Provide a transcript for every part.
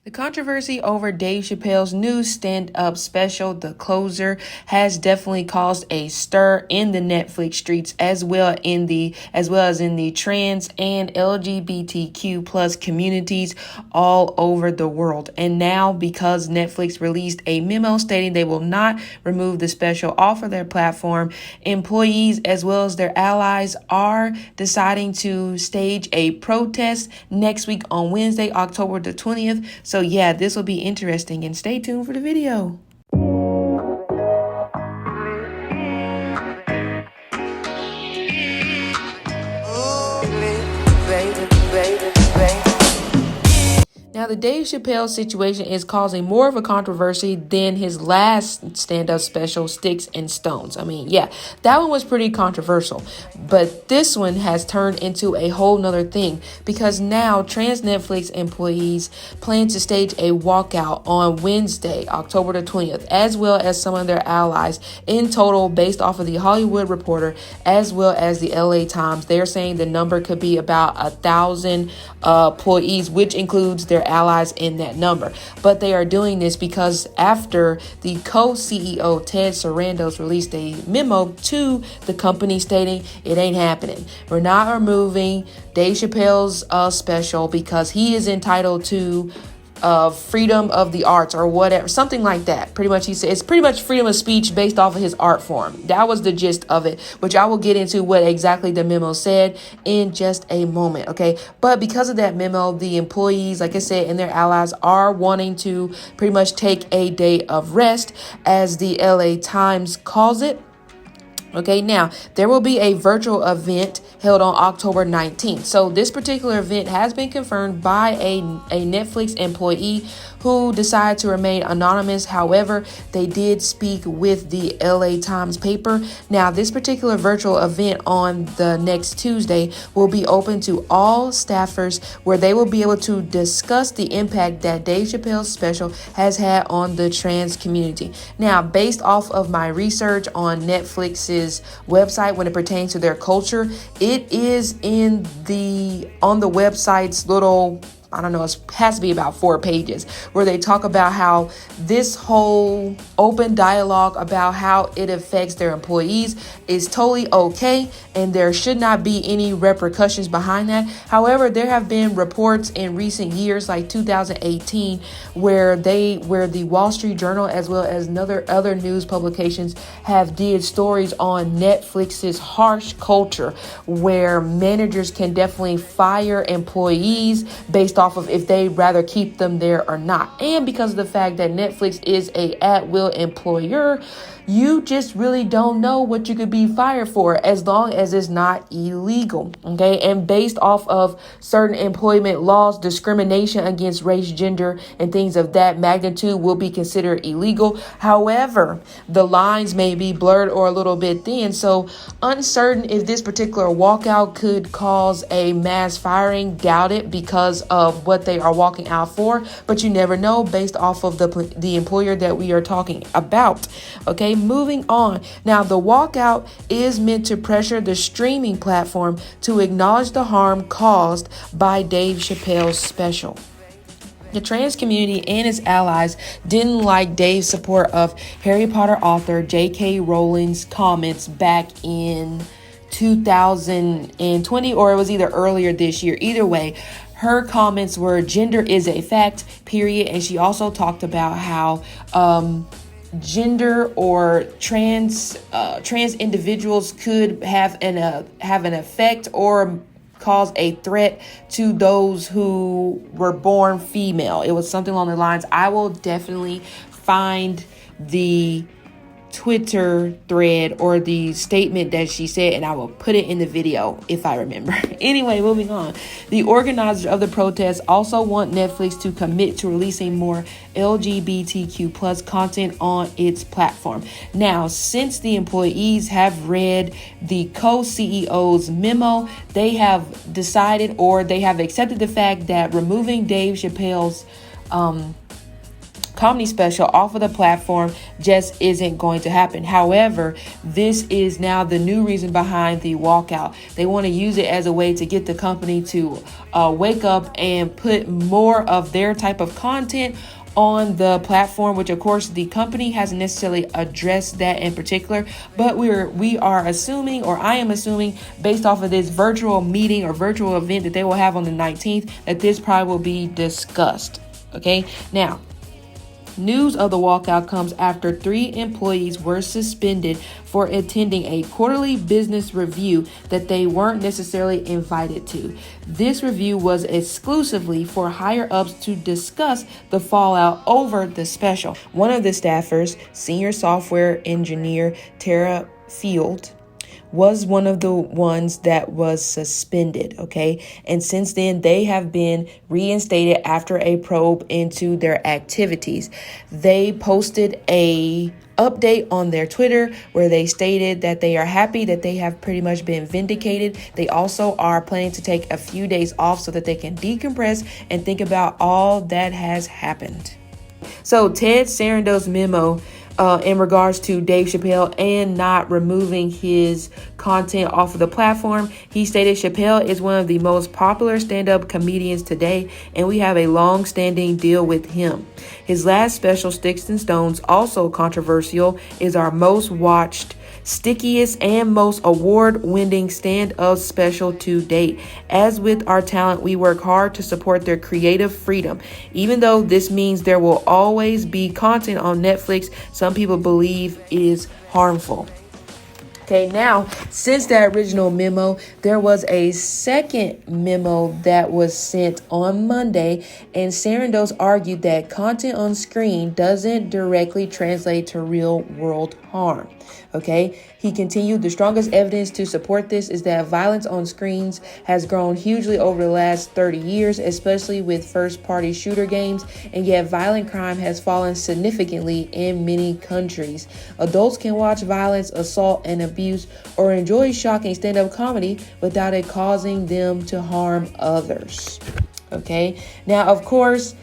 The controversy over Dave Chappell's new stand-up special, The Closer, has definitely caused a stir in the Netflix streets as well as in the trans and LGBTQ plus communities all over the world. And now, because Netflix released a memo stating they will not remove the special off of their platform, employees as well as their allies are deciding to stage a protest next week on Wednesday, October the 20th. So yeah, this will be interesting, and stay tuned for the video. Now, the Dave Chappelle situation is causing more of a controversy than his last stand-up special, Sticks and Stones. I mean, yeah, that one was pretty controversial. But this one has turned into a whole nother thing because now trans Netflix employees plan to stage a walkout on Wednesday, October the 20th, as well as some of their allies. In total, based off of the Hollywood Reporter, as well as the LA Times, they're saying the number could be about 1,000 employees, which includes their allies in that number. But they are doing this because after the co-CEO Ted Sarandos released a memo to the company stating it ain't happening. We're not removing Dave Chappelle's special because he is entitled to freedom of the arts or whatever, something like that. Pretty much, he said it's pretty much freedom of speech based off of his art form. That was the gist of it, which I will get into what exactly the memo said in just a moment. Okay, but because of that memo, the employees, like I said, and their allies are wanting to pretty much take a day of rest, as the LA Times calls it. Okay, now there will be a virtual event held on October 19th. So this particular event has been confirmed by a Netflix employee who decided to remain anonymous. However, they did speak with the LA Times paper. Now, this particular virtual event on the next Tuesday will be open to all staffers, where they will be able to discuss the impact that Dave Chappelle's special has had on the trans community. Now, based off of my research on Netflix's website when it pertains to their culture, it is on the website's little, I don't know, it has to be about 4 pages, where they talk about how this whole open dialogue about how it affects their employees is totally okay, and there should not be any repercussions behind that. However, there have been reports in recent years, like 2018, where the Wall Street Journal as well as other news publications have did stories on Netflix's harsh culture, where managers can definitely fire employees based off of if they rather keep them there or not. And because of the fact that Netflix is a at-will employer, you just really don't know what you could be fired for as long as it's not illegal. Okay. And based off of certain employment laws, discrimination against race, gender, and things of that magnitude will be considered illegal. However, the lines may be blurred or a little bit thin. So uncertain if this particular walkout could cause a mass firing. Doubt it, because of what they are walking out for. But you never know based off of the employer that we are talking about. Okay. Moving on. Now, the walkout is meant to pressure the streaming platform to acknowledge the harm caused by Dave Chappelle's special. The trans community and its allies didn't like Dave's support of Harry Potter author J.K. Rowling's comments back in 2020, or it was either earlier this year. Either way, her comments were gender is a fact, period. And she also talked about how gender or trans individuals could have an effect or cause a threat to those who were born female. It was something along the lines. I will definitely find the Twitter thread or the statement that she said, and I will put it in the video if I remember. Anyway, moving on. The organizers of the protest also want Netflix to commit to releasing more LGBTQ plus content on its platform. Now, since the employees have read the co-CEO's memo, they have decided, or they have accepted the fact that removing Dave Chappelle's comedy special off of the platform just isn't going to happen. However, this is now the new reason behind the walkout. They want to use it as a way to get the company to wake up and put more of their type of content on the platform, which of course the company hasn't necessarily addressed that in particular, but we are assuming, or I am assuming, based off of this virtual meeting or virtual event that they will have on the 19th, that this probably will be discussed. Okay, now news of the walkout comes after 3 employees were suspended for attending a quarterly business review that they weren't necessarily invited to. This review was exclusively for higher ups to discuss the fallout over the special. One of the staffers, senior software engineer Tara Field, was one of the ones that was suspended, okay? And since then, they have been reinstated after a probe into their activities. They posted a update on their Twitter where they stated that they are happy that they have pretty much been vindicated. They also are planning to take a few days off so that they can decompress and think about all that has happened. So Ted Sarandos' memo in regards to Dave Chappell and not removing his content off of the platform, he stated Chappell is one of the most popular stand-up comedians today, and we have a long-standing deal with him. His last special, Sticks and Stones, also controversial, is our most watched, stickiest, and most award-winning stand-up special to date. As with our talent, we work hard to support their creative freedom. Even though this means there will always be content on Netflix, some people believe is harmful. Okay, now, since that original memo, there was a second memo that was sent on Monday, and Sarandos argued that content on screen doesn't directly translate to real-world harm. Okay, he continued, the strongest evidence to support this is that violence on screens has grown hugely over the last 30 years, especially with first-party shooter games, and yet violent crime has fallen significantly in many countries. Adults can watch violence, assault, and abuse or enjoy shocking stand-up comedy without it causing them to harm others. Okay, now, of course,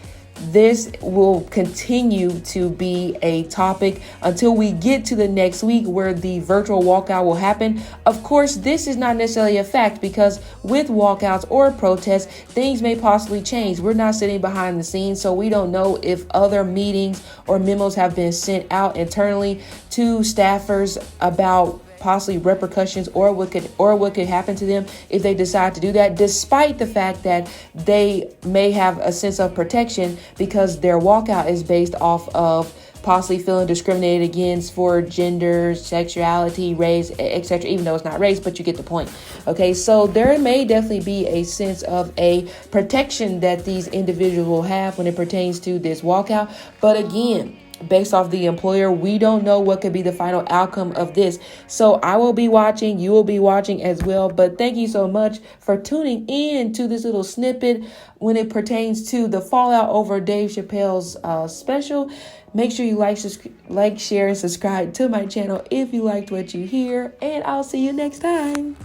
this will continue to be a topic until we get to the next week where the virtual walkout will happen. Of course, this is not necessarily a fact because with walkouts or protests, things may possibly change. We're not sitting behind the scenes, so we don't know if other meetings or memos have been sent out internally to staffers about possibly repercussions or what could happen to them if they decide to do that, despite the fact that they may have a sense of protection because their walkout is based off of possibly feeling discriminated against for gender, sexuality, race, etc., even though it's not race, but you get the point. Okay, so there may definitely be a sense of a protection that these individuals will have when it pertains to this walkout. But again, based off the employer, we don't know what could be the final outcome of this. So I will be watching, you will be watching as well. But thank you so much for tuning in to this little snippet when it pertains to the fallout over Dave Chappell's special. Make sure you like, share, and subscribe to my channel if you liked what you hear. And I'll see you next time.